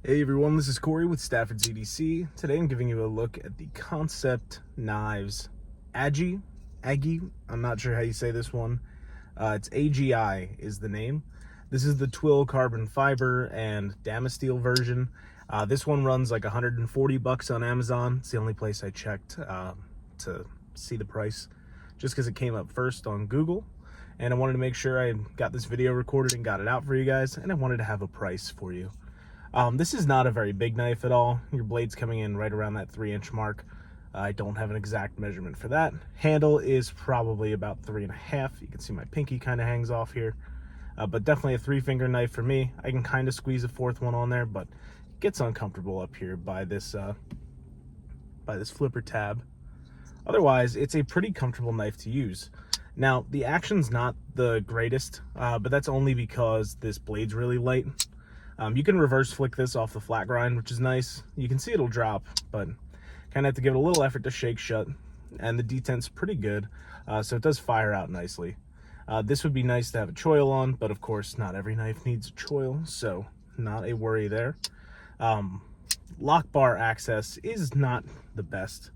Hey everyone, this is Corey with Stafford's EDC. Today I'm giving you a look at the Kansept knives Agi. I'm not sure how you say this one. It's AGI is the name. This is the twill carbon fiber and Damasteel version. This one runs like $140 on Amazon. It's the only place I checked to see the price, just because it came up first on Google. And I wanted to make sure I got this video recorded and got it out for you guys, and I wanted to have a price for you. This is not a very big knife at all. Your blade's coming in right around that 3-inch mark. I don't have an exact measurement for that. Handle is probably about 3.5. You can see my pinky kind of hangs off here, but definitely a 3-finger knife for me. I can kind of squeeze a 4th one on there, but it gets uncomfortable up here by this flipper tab. Otherwise, it's a pretty comfortable knife to use. Now, the action's not the greatest, but that's only because this blade's really light. You can reverse flick this off the flat grind, which is nice. You can see it'll drop, but kind of have to give it a little effort to shake shut, and the detent's pretty good, so it does fire out nicely. This would be nice to have a choil on, but of course not every knife needs a choil, so not a worry there. Lock bar access is not the best.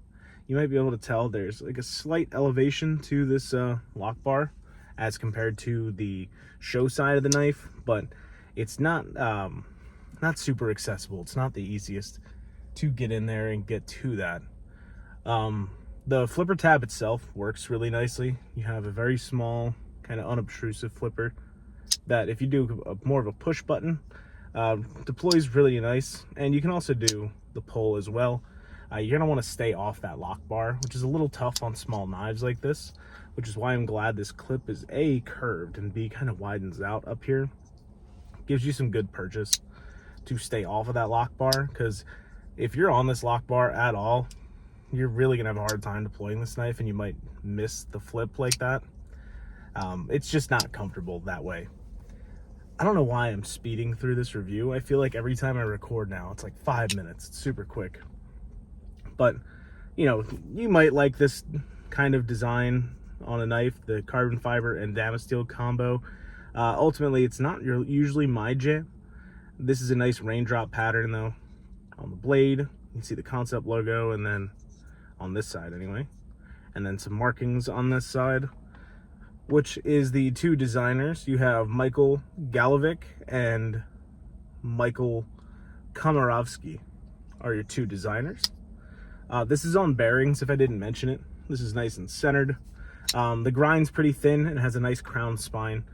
You might be able to tell there's like a slight elevation to this lock bar as compared to the show side of the knife, but it's not super accessible. It's not the easiest to get in there and get to that. The flipper tab itself works really nicely. You have a very small, kind of unobtrusive flipper that, if you do more of a push button, deploys really nice. And you can also do the pull as well. You're gonna want to stay off that lock bar, which is a little tough on small knives like this, which is why I'm glad this clip is A, curved, and B, kind of widens out up here. Gives you some good purchase to stay off of that lock bar, because if you're on this lock bar at all, you're really gonna have a hard time deploying this knife, and you might miss the flip like that. It's just not comfortable that way. I don't know why I'm speeding through this review. I feel like every time I record now, it's like 5 minutes. It's super quick. But, you know, you might like this kind of design on a knife, the carbon fiber and Damasteel combo. Ultimately, it's not usually my jam. This is a nice raindrop pattern though on the blade. You can see the Kansept logo, and then on this side anyway, and then some markings on this side, which is the two designers. You have Michael Galovic and Michael Komarovsky are your two designers. This is on bearings, if I didn't mention it. This is nice and centered. The grind's pretty thin and has a nice crown spine.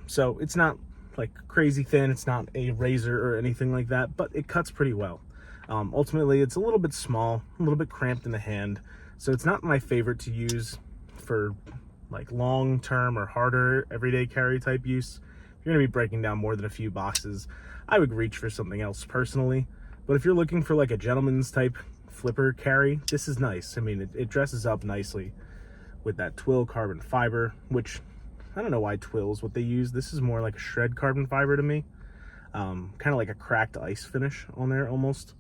So it's not like crazy thin, it's not a razor or anything like that, but it cuts pretty well. Ultimately, it's a little bit small, a little bit cramped in the hand, so it's not my favorite to use for like long-term or harder everyday carry type use. If you're gonna be breaking down more than a few boxes, I would reach for something else personally. But if you're looking for like a gentleman's type flipper carry, this is nice. I mean, it dresses up nicely with that twill carbon fiber, which I don't know why twill's what they use. This is more like a shred carbon fiber to me. Kind of like a cracked ice finish on there almost.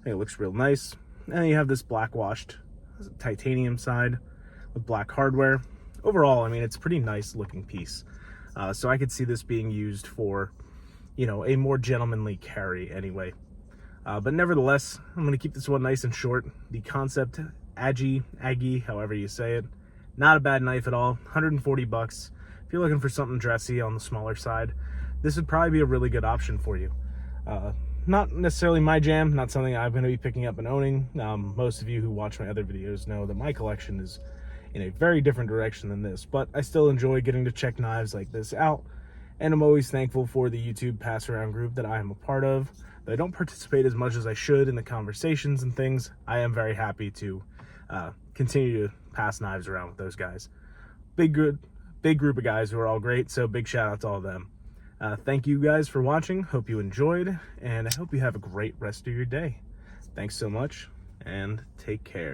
I think it looks real nice. And then you have this black washed titanium side with black hardware. Overall, I mean, it's a pretty nice looking piece. So I could see this being used for, you know, a more gentlemanly carry anyway. But nevertheless, I'm going to keep this one nice and short. The Kansept Agi, however you say it. Not a bad knife at all, $140. If you're looking for something dressy on the smaller side, this would probably be a really good option for you. Not necessarily my jam, not something I'm going to be picking up and owning. Most of you who watch my other videos know that my collection is in a very different direction than this, but I still enjoy getting to check knives like this out, and I'm always thankful for the YouTube pass-around group that I am a part of. Though I don't participate as much as I should in the conversations and things, I am very happy to continue to pass knives around with those guys. Big group of guys who are all great, so big shout out to all of them. Thank you guys for watching. Hope you enjoyed, and I hope you have a great rest of your day. Thanks so much, and take care.